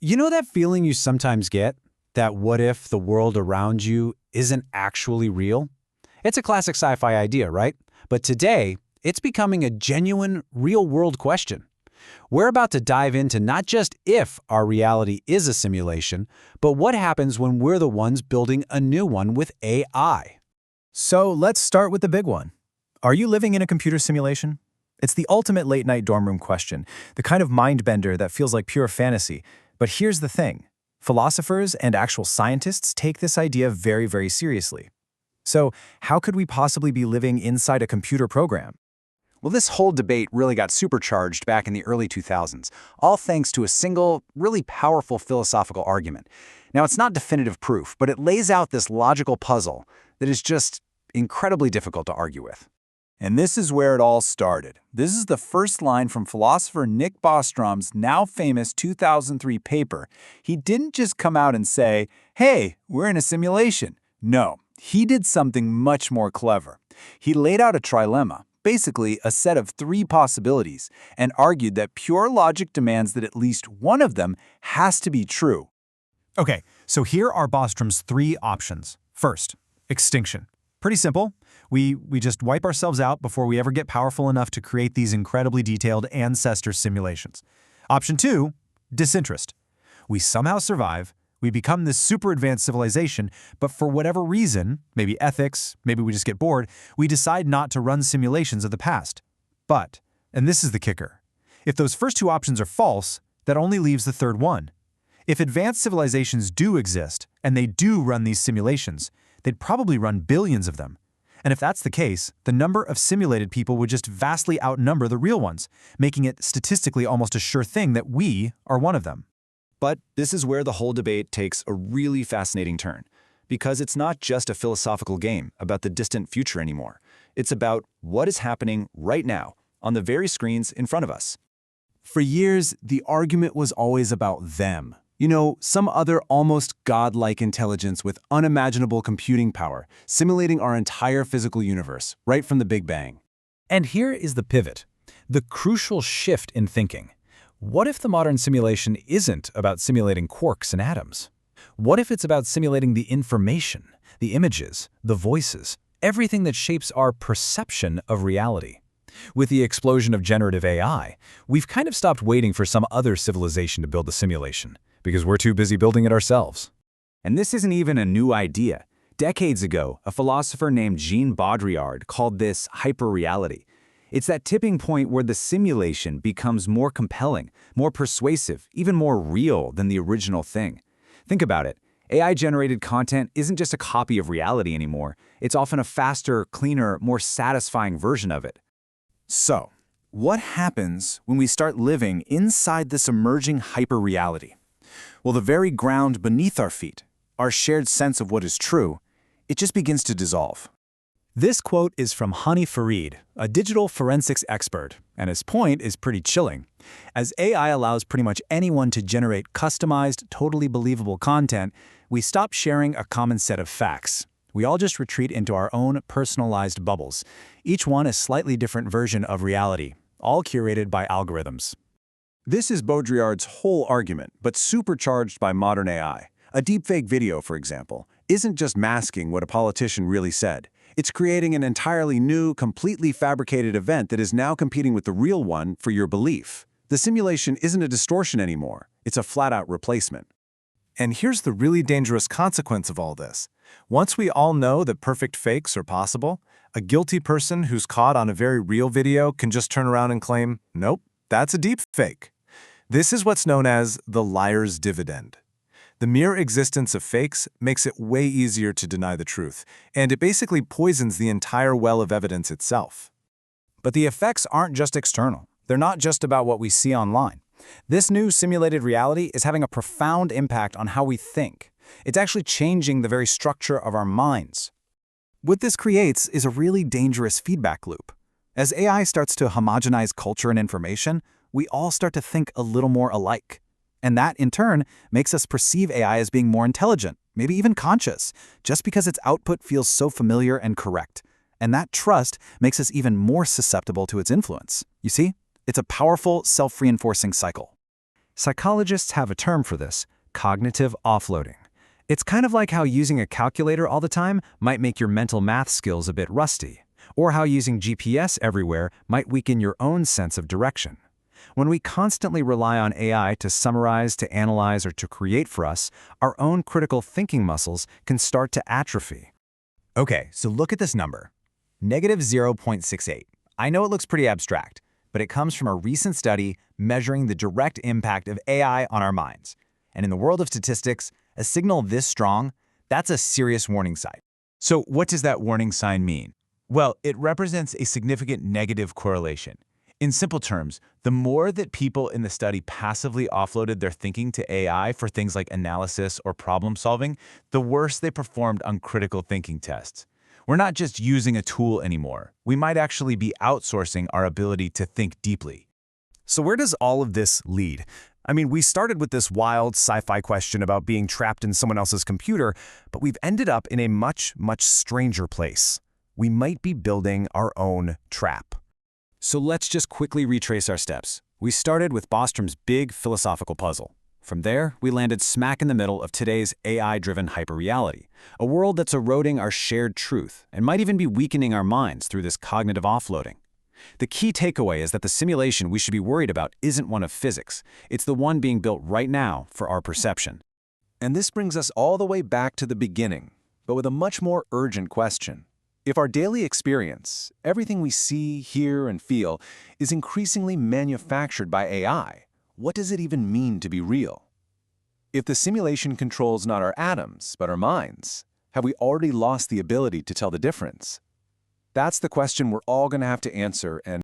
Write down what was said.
You know that feeling you sometimes get? That what if the world around you isn't actually real? It's a classic sci-fi idea, right? But today, it's becoming a genuine, real-world question. We're about to dive into not just if our reality is a simulation, but what happens when we're the ones building a new one with AI. So let's start with the big one. Are you living in a computer simulation? It's the ultimate late-night dorm room question, the kind of mind-bender that feels like pure fantasy. But here's the thing. Philosophers and actual scientists take this idea very, very seriously. So how could we possibly be living inside a computer program? Well, this whole debate really got supercharged back in the early 2000s, all thanks to a single, really powerful philosophical argument. Now, it's not definitive proof, but it lays out this logical puzzle that is just incredibly difficult to argue with. And this is where it all started. This is the first line from philosopher Nick Bostrom's now famous 2003 paper. He didn't just come out and say, hey, we're in a simulation. No, he did something much more clever. He laid out a trilemma, basically a set of three possibilities, and argued that pure logic demands that at least one of them has to be true. Okay, so here are Bostrom's three options. First, extinction. Pretty simple. We just wipe ourselves out before we ever get powerful enough to create these incredibly detailed ancestor simulations. Option 2, disinterest. We somehow survive, we become this super advanced civilization, but for whatever reason, maybe ethics, maybe we just get bored, we decide not to run simulations of the past. But, and this is the kicker, if those first two options are false, that only leaves the third one. If advanced civilizations do exist, and they do run these simulations, they'd probably run billions of them. And if that's the case, the number of simulated people would just vastly outnumber the real ones, making it statistically almost a sure thing that we are one of them. But this is where the whole debate takes a really fascinating turn, because it's not just a philosophical game about the distant future anymore. It's about what is happening right now, on the very screens in front of us. For years, the argument was always about them. You know, some other almost godlike intelligence with unimaginable computing power, simulating our entire physical universe, right from the Big Bang. And here is the pivot, the crucial shift in thinking. What if the modern simulation isn't about simulating quarks and atoms? What if it's about simulating the information, the images, the voices, everything that shapes our perception of reality? With the explosion of generative AI, we've kind of stopped waiting for some other civilization to build the simulation, because we're too busy building it ourselves. And this isn't even a new idea. Decades ago, a philosopher named Jean Baudrillard called this hyperreality. It's that tipping point where the simulation becomes more compelling, more persuasive, even more real than the original thing. Think about it. AI-generated content isn't just a copy of reality anymore. It's often a faster, cleaner, more satisfying version of it. So, what happens when we start living inside this emerging hyperreality? Well, the very ground beneath our feet, our shared sense of what is true, it just begins to dissolve. This quote is from Hani Farid, a digital forensics expert, and his point is pretty chilling. As AI allows pretty much anyone to generate customized, totally believable content, we stop sharing a common set of facts. We all just retreat into our own personalized bubbles, each one a slightly different version of reality, all curated by algorithms. This is Baudrillard's whole argument, but supercharged by modern AI. A deepfake video, for example, isn't just masking what a politician really said. It's creating an entirely new, completely fabricated event that is now competing with the real one for your belief. The simulation isn't a distortion anymore. It's a flat-out replacement. And here's the really dangerous consequence of all this. Once we all know that perfect fakes are possible, a guilty person who's caught on a very real video can just turn around and claim, nope, that's a deep fake. This is what's known as the liar's dividend. The mere existence of fakes makes it way easier to deny the truth, and it basically poisons the entire well of evidence itself. But the effects aren't just external. They're not just about what we see online. This new simulated reality is having a profound impact on how we think. It's actually changing the very structure of our minds. What this creates is a really dangerous feedback loop. As AI starts to homogenize culture and information, we all start to think a little more alike. And that, in turn, makes us perceive AI as being more intelligent, maybe even conscious, just because its output feels so familiar and correct. And that trust makes us even more susceptible to its influence. You see? It's a powerful, self-reinforcing cycle. Psychologists have a term for this: cognitive offloading. It's kind of like how using a calculator all the time might make your mental math skills a bit rusty, or how using GPS everywhere might weaken your own sense of direction. When we constantly rely on AI to summarize, to analyze, or to create for us, our own critical thinking muscles can start to atrophy. Okay, so look at this number. Negative 0.68. I know it looks pretty abstract, but it comes from a recent study measuring the direct impact of AI on our minds. And in the world of statistics, a signal this strong, that's a serious warning sign. So what does that warning sign mean? Well, it represents a significant negative correlation. In simple terms, the more that people in the study passively offloaded their thinking to AI for things like analysis or problem solving, the worse they performed on critical thinking tests. We're not just using a tool anymore. We might actually be outsourcing our ability to think deeply. So where does all of this lead? I mean, we started with this wild sci-fi question about being trapped in someone else's computer, but we've ended up in a much, much stranger place. We might be building our own trap. So let's just quickly retrace our steps. We started with Bostrom's big philosophical puzzle. From there, we landed smack in the middle of today's AI-driven hyperreality, a world that's eroding our shared truth and might even be weakening our minds through this cognitive offloading. The key takeaway is that the simulation we should be worried about isn't one of physics. It's the one being built right now for our perception. And this brings us all the way back to the beginning, but with a much more urgent question. If our daily experience, everything we see, hear, and feel, is increasingly manufactured by AI, what does it even mean to be real? If the simulation controls not our atoms, but our minds, have we already lost the ability to tell the difference? That's the question we're all going to have to answer, and